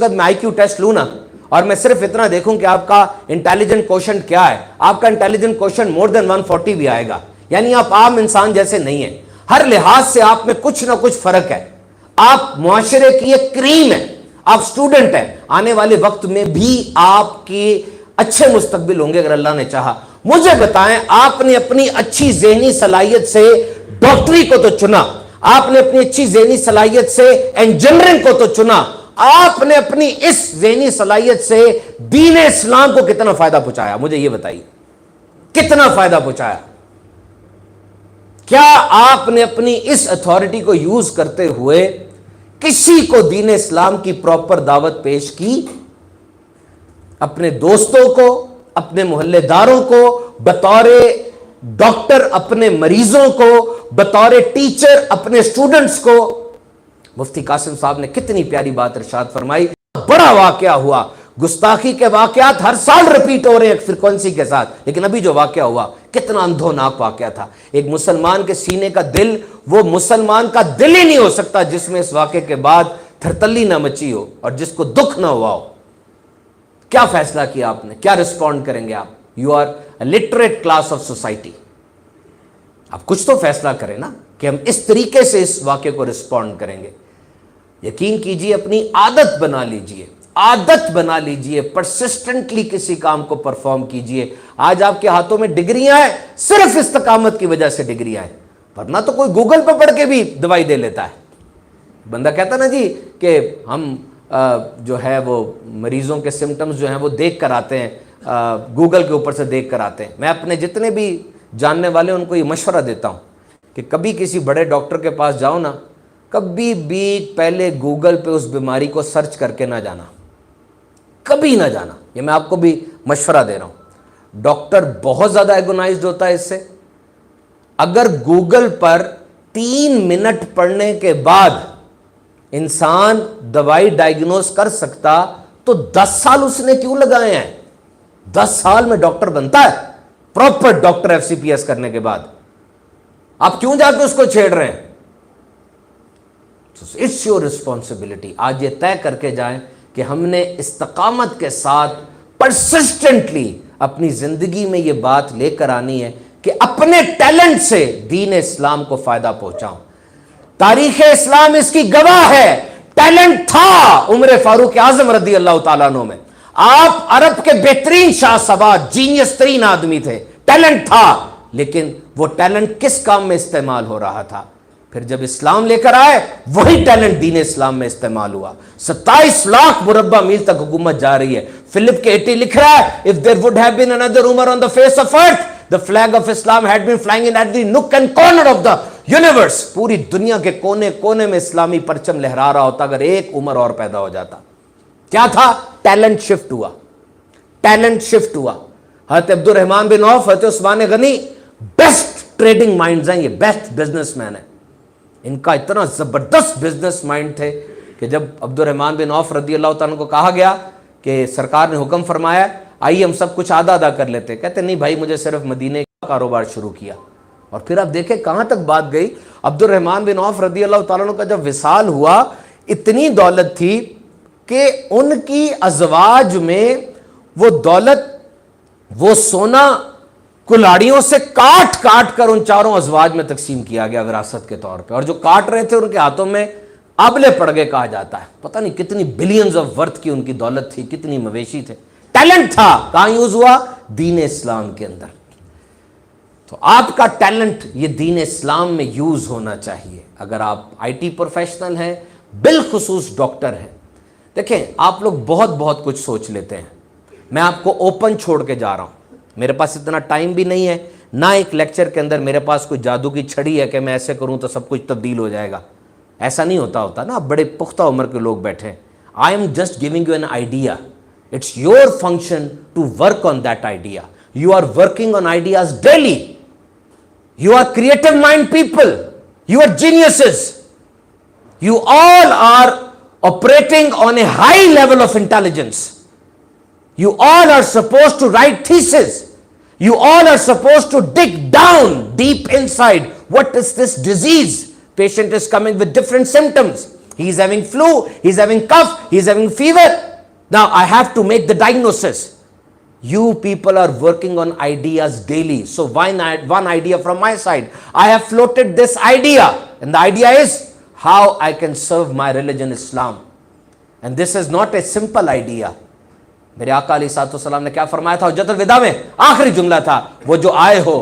मैं IQ test लूँ ना और मैं सिर्फ इतना देखूं कि आपका इंटेलिजेंट क्वोशंट क्या है, आपका इंटेलिजेंट क्वोशंट मोर देन 140 भी आएगा, यानी आप आम इंसान जैसे नहीं है। हर लिहाज से आप में कुछ ना कुछ फर्क है। आप मुआशरे की एक क्रीम है, आप स्टूडेंट हैं, आने वाले वक्त में भी आपके अच्छे मुस्तकबिल होंगे अगर अल्लाह ने चाहा। मुझे बताएं, आपने अपनी अच्छी ज़हनी सलाहियत से डॉक्टरी को तो चुना, आपने अपनी अच्छी ज़हनी सलाहियत से इंजीनियरिंग को तो चुना, आपने अपनी इस ज़हनी सलाहियत से दीन इस्लाम को कितना फायदा पहुंचाया? मुझे यह बताइए, कितना फायदा पहुंचाया? क्या आपने अपनी इस अथॉरिटी को यूज करते हुए किसी को दीन इस्लाम की प्रॉपर दावत पेश की? अपने दोस्तों को, अपने मोहल्लेदारों को, बतौर डॉक्टर अपने मरीजों को, बतौर टीचर अपने स्टूडेंट्स को। मुफ्ती कासिम साहब ने कितनी प्यारी बात इरशाद फरमाई। बड़ा वाकया हुआ, गुस्ताखी के वाकयात हर साल रिपीट हो रहे हैं फ्रीक्वेंसी के साथ, लेकिन अभी जो वाकया हुआ कितना अंधोनाक वाकया था। एक मुसलमान के सीने का दिल, वो मुसलमान का दिल ही नहीं हो सकता जिसमें इस वाकये के बाद थरतल्ली ना मची हो और जिसको दुख ना हुआ हो। क्या फैसला किया आपने? क्या रिस्पॉन्ड करेंगे आप? You are a literate class of society. आप कुछ तो फैसला करें ना कि हम इस तरीके से इस वाकये को रिस्पॉन्ड करेंगे। यकीन कीजिए, अपनी आदत बना लीजिए, आदत बना लीजिए, परसिस्टेंटली किसी काम को परफॉर्म कीजिए। आज आपके हाथों में डिग्रियां हैं, सिर्फ इस्तकामत की वजह से डिग्रियां हैं, वरना तो कोई गूगल पर पढ़ के भी दवाई दे लेता है। बंदा कहता ना जी कि हम जो है वो मरीजों के सिम्टम्स जो हैं वो देख कर आते हैं, गूगल के ऊपर से देख कर आते हैं। मैं अपने जितने भी जानने वाले उनको ये मशवरा देता हूँ कि कभी किसी बड़े डॉक्टर के पास जाओ ना, कभी भी पहले गूगल पे उस बीमारी को सर्च करके ना जाना, कभी ना जाना। ये मैं आपको भी मशवरा दे रहा हूं। डॉक्टर बहुत ज्यादा एगोनाइज्ड होता है इससे। अगर गूगल पर 3 मिनट पढ़ने के बाद इंसान दवाई डायग्नोस कर सकता तो 10 साल उसने क्यों लगाए हैं? 10 साल में डॉक्टर बनता है, प्रॉपर डॉक्टर FCPS करने के बाद। आप क्यों जाके उसको छेड़ रहे हैं? It's your responsibility. आज ये तय करके जाएं कि हमने इस्तकामत के साथ परसिस्टेंटली अपनी जिंदगी में ये बात लेकर आनी है कि अपने टैलेंट से दीन इस्लाम को फायदा पहुंचाऊं। तारीख इस्लाम इसकी गवाह है। टैलेंट था उमर फारूक आजम रदी अल्लाह ताला अन्हु में। आप अरब के बेहतरीन शाहसवाज, जीनियस तरीन आदमी थे, टैलेंट था, लेकिन वो टैलेंट किस काम में इस्तेमाल हो रहा था? फिर जब इस्लाम लेकर आए, वही टैलेंट दीन इस्लाम में इस्तेमाल हुआ। 27 लाख मुरब्बा मील तक हुकूमत जा रही है। फिलिप के 80 लिख रहा है, if there would have been another Umar on the face of earth, the flag of Islam had been flying in at the nook and corner of the universe. पूरी दुनिया के कोने कोने में इस्लामी परचम लहरा रहा होता अगर एक उमर और पैदा हो जाता। क्या था? टैलेंट शिफ्ट हुआ, टैलेंट शिफ्ट हुआ। हज़रत अब्दुल रहमान बिन औफ, हज़रत Usman Ghani best trading minds हैं, ये बेस्ट बिजनेसमैन है। इनका इतना जबरदस्त बिजनेस माइंड थे कि जब अब्दुल रहमान बिन औफ रदी अल्लाह तआला को कहा गया कि सरकार ने हुक्म फरमाया आइए हम सब कुछ आधा आधा कर लेते, कहते नहीं भाई मुझे सिर्फ मदीने का कारोबार शुरू किया। और फिर आप देखें कहां तक बात गई। अब्दुल रहमान बिन औफ रदी अल्लाह तआला का जब विसाल हुआ, इतनी दौलत थी कि उनकी अजवाज में वो दौलत, वो सोना कुल्हाड़ियों से काट काट कर उन चारों अजवाज में तकसीम किया गया विरासत के तौर पे। और जो काट रहे थे उनके हाथों में आबले पड़ गए कहा जाता है। पता नहीं कितनी बिलियंस ऑफ वर्थ की उनकी दौलत थी, कितनी मवेशी थे। टैलेंट था, कहां यूज हुआ? दीन इस्लाम के अंदर। तो आपका टैलेंट ये दीन इस्लाम में यूज होना चाहिए। अगर आप IT प्रोफेशनल हैं, बिलखुसूस डॉक्टर हैं, देखें आप लोग बहुत बहुत कुछ सोच लेते हैं। मैं आपको ओपन छोड़ के जा रहा हूं, मेरे पास इतना टाइम भी नहीं है, ना एक लेक्चर के अंदर मेरे पास कोई जादू की छड़ी है कि मैं ऐसे करूं तो सब कुछ तब्दील हो जाएगा। ऐसा नहीं होता ना। बड़े पुख्ता उम्र के लोग बैठे हैं। I am just giving you an idea. It's your function to work on that idea. You are working on ideas daily. You are creative mind people, you are geniuses, you all are operating on a high level of intelligence. You all are supposed to write thesis. You all are supposed to dig down deep inside. What is this disease? Patient is coming with different symptoms. He is having flu, he is having cough, he is having fever. Now I have to make the diagnosis. You people are working on ideas daily. So one idea from my side. I have floated this idea, and the idea is how I can serve my religion Islam. And this is not a simple idea. میرے آقا علیہ الصلوۃ والسلام نے کیا فرمایا تھا حجۃ الوداع میں؟ آخری جملہ تھا، وہ جو آئے ہو،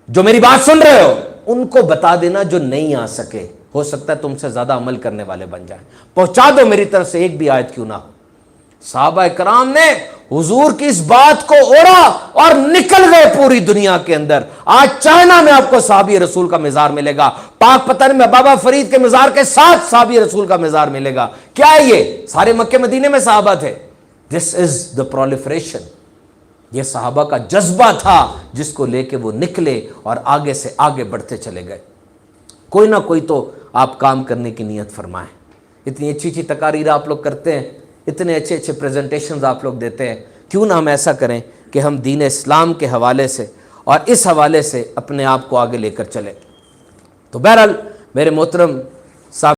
جو میری بات سن رہے ہو، ان کو بتا دینا جو نہیں آ سکے، ہو سکتا ہے تم سے زیادہ عمل کرنے والے بن جائیں، پہنچا دو میری طرف سے ایک بھی آیت کیوں نہ ہو۔ صحابہ کرام نے حضور کی اس بات کو اوڑا اور نکل گئے پوری دنیا کے اندر۔ آج چائنا میں آپ کو صحابی رسول کا مزار ملے گا، پاک پتن میں بابا فرید کے مزار کے ساتھ صحابی رسول کا مزار ملے گا۔ کیا ہے یہ؟ سارے مکے مدینے میں صحابہ تھے۔ دس از دا پرولیفریشن، یہ صحابہ کا جذبہ تھا جس کو لے کے وہ نکلے اور آگے سے آگے بڑھتے چلے گئے۔ کوئی نہ کوئی تو آپ کام کرنے کی نیت فرمائیں۔ اتنی اچھی اچھی تقاریر آپ لوگ کرتے ہیں، اتنے اچھے اچھے پریزنٹیشنز آپ لوگ دیتے ہیں، کیوں نہ ہم ایسا کریں کہ ہم دین اسلام کے حوالے سے اور اس حوالے سے اپنے آپ کو آگے لے کر چلیں۔ تو بہرحال میرے محترم صاحب